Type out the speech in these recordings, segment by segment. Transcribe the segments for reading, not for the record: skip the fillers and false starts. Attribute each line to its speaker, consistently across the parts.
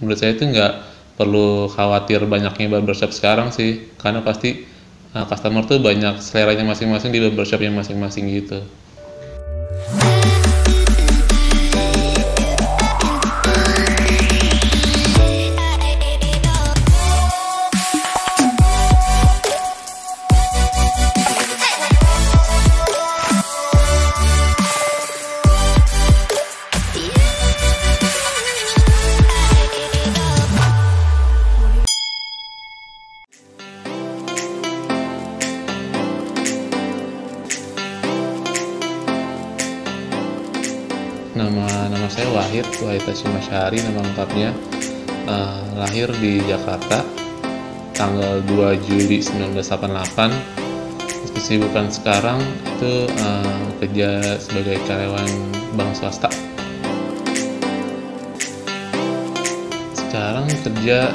Speaker 1: menurut saya itu nggak perlu khawatir banyaknya barbershop sekarang sih, karena pasti customer tuh banyak seleranya masing-masing di barbershopnya masing-masing gitu. Nama saya Wahid Hashim Asy'ari, nama lengkapnya. Lahir di Jakarta tanggal 2 Juli 1988. Kesibukan sekarang itu kerja sebagai karyawan bank swasta. Sekarang kerja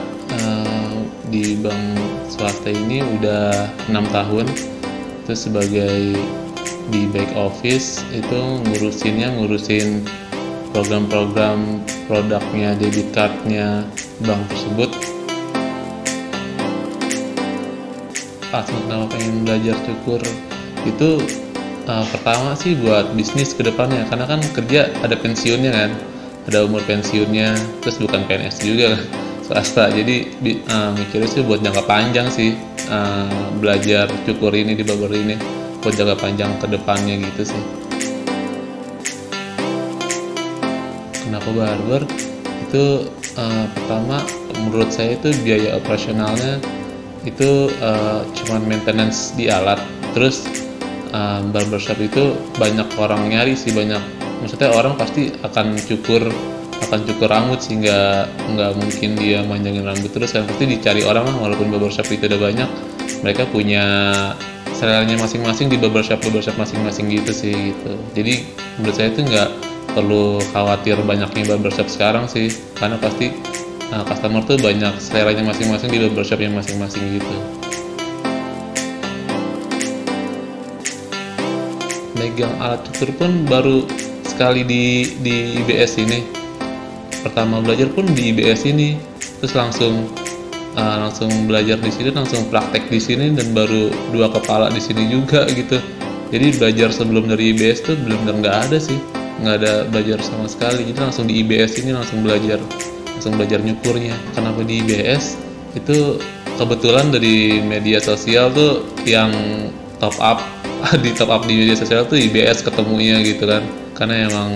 Speaker 1: di bank swasta ini udah 6 tahun. Itu sebagai di back office, itu ngurusin program-program produknya, debit cardnya bank tersebut. Kenapa pengen belajar cukur itu pertama sih buat bisnis ke depannya, karena kan kerja ada pensiunnya kan, ada umur pensiunnya, terus bukan PNS juga kan, swasta. Jadi mikirnya sih buat jangka panjang sih, belajar cukur ini di barber ini buat jangka panjang ke depannya gitu sih. Kenapa barber? Itu pertama menurut saya itu biaya operasionalnya itu cuman maintenance di alat. Terus barbershop itu banyak orang nyari sih, maksudnya orang pasti akan cukur rambut sih, nggak mungkin dia manjangin rambut terus kan, pasti dicari orang lah. Walaupun barbershop itu udah banyak, mereka punya seleranya masing-masing di barbershop masing-masing gitu sih gitu. Jadi menurut saya itu nggak perlu khawatir banyaknya barbershop sekarang sih, karena pasti customer tuh banyak seleranya masing-masing di barbershopnya masing-masing gitu. Megang alat cukur pun baru sekali di IBS ini. Pertama belajar pun di IBS ini, terus langsung belajar di sini, langsung praktek di sini, dan baru 2 kepala di sini juga gitu. Jadi belajar sebelum dari IBS tuh benar-benar nggak ada sih, nggak ada belajar sama sekali. Jadi langsung di IBS ini langsung belajar nyukurnya. Kenapa di IBS? Itu kebetulan dari media sosial tuh yang top up di media sosial tuh IBS ketemunya gitu kan, karena emang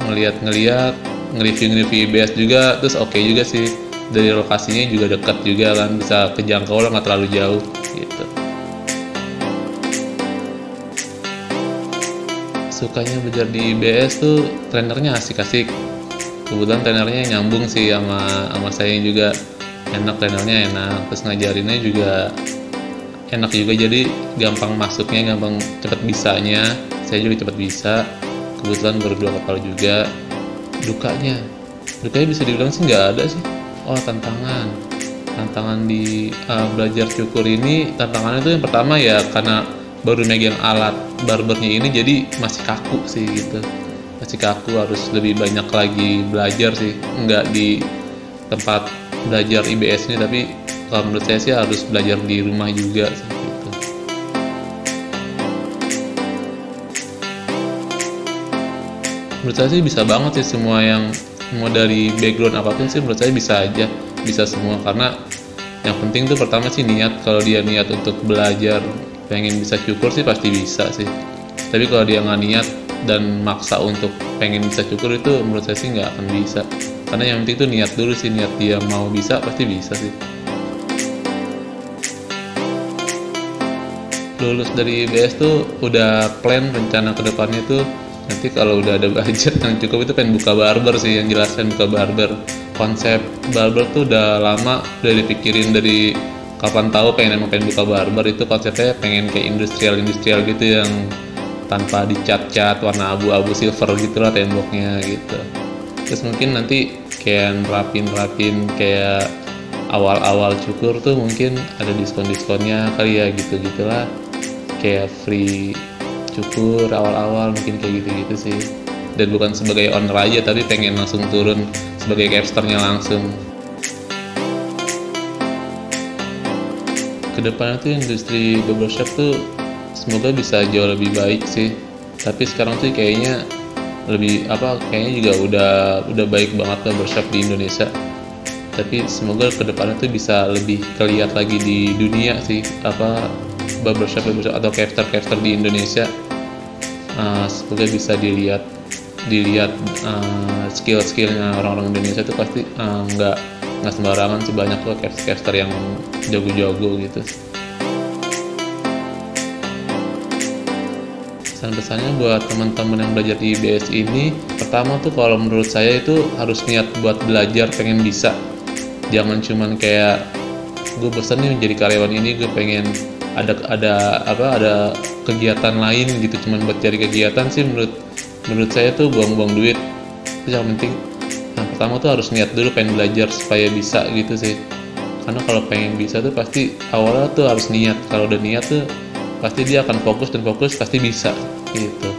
Speaker 1: ngelihat nge-review IBS juga, terus oke juga sih. Dari lokasinya juga dekat juga kan, bisa kejangkau lah, nggak terlalu jauh gitu. Sukanya belajar di IBS tuh trenernya asik-asik. Kebetulan trenernya nyambung sih sama saya juga, trenernya enak, terus ngajarinnya juga enak juga, jadi gampang masuknya, gampang cepet bisanya. Saya juga cepet bisa, kebetulan baru 2 kepala juga. Dukanya bisa dibilang sih nggak ada sih. Tantangan di belajar cukur ini, tantangannya itu yang pertama ya karena baru megang alat barbernya ini, jadi masih kaku sih gitu, harus lebih banyak lagi belajar sih. Nggak di tempat belajar IBS ini, tapi kalau menurut saya sih harus belajar di rumah juga sih gitu. Menurut saya sih bisa banget sih, semua yang mau dari background apapun sih menurut saya bisa semua, karena yang penting tuh pertama sih niat. Kalau dia niat untuk belajar pengen bisa cukur sih pasti bisa sih, tapi kalau dia nggak niat dan maksa untuk pengen bisa cukur, itu menurut saya sih nggak akan bisa. Karena yang penting tuh niat dulu sih, niat dia mau bisa pasti bisa sih. Lulus dari IBS tuh udah plan rencana kedepannya tuh, nanti kalau udah ada budget yang cukup itu pengen buka barber sih, yang jelas pengen buka barber. Konsep barber tuh udah lama, udah dipikirin dari kapan tahu pengen buka barber. Itu konsepnya pengen kayak industrial gitu, yang tanpa dicat-cat warna abu-abu silver gitu lah temboknya gitu. Terus mungkin nanti kayak rapin kayak awal-awal cukur tuh mungkin ada diskon-diskonnya kali ya, gitu-gitulah, kayak free cukur awal-awal mungkin kayak gitu-gitu sih. Dan bukan sebagai owner aja, tapi pengen langsung turun sebagai casternya langsung. Kedepannya tuh industri barbershop tuh semoga bisa jauh lebih baik sih. Tapi sekarang tuh kayaknya kayaknya juga udah baik banget barbershop di Indonesia. Tapi semoga kedepannya tuh bisa lebih kelihatan lagi di dunia sih, barbershop atau caster di Indonesia. Semoga bisa dilihat skill-skillnya orang-orang Indonesia itu pasti nggak sembarangan sih, banyak kok caster yang jago-jago gitu. Pesan-pesannya buat teman-teman yang belajar di IBS ini, pertama tuh kalau menurut saya itu harus niat buat belajar, pengen bisa. Jangan cuman kayak gue bosan nih menjadi karyawan ini, gue pengen ada kegiatan lain gitu, cuman buat cari kegiatan sih menurut saya tuh buang-buang duit. Itu yang penting. Yang pertama tuh harus niat dulu pengen belajar supaya bisa gitu sih. Karena kalau pengen bisa tuh pasti awalnya tuh harus niat. Kalau udah niat tuh pasti dia akan fokus pasti bisa gitu.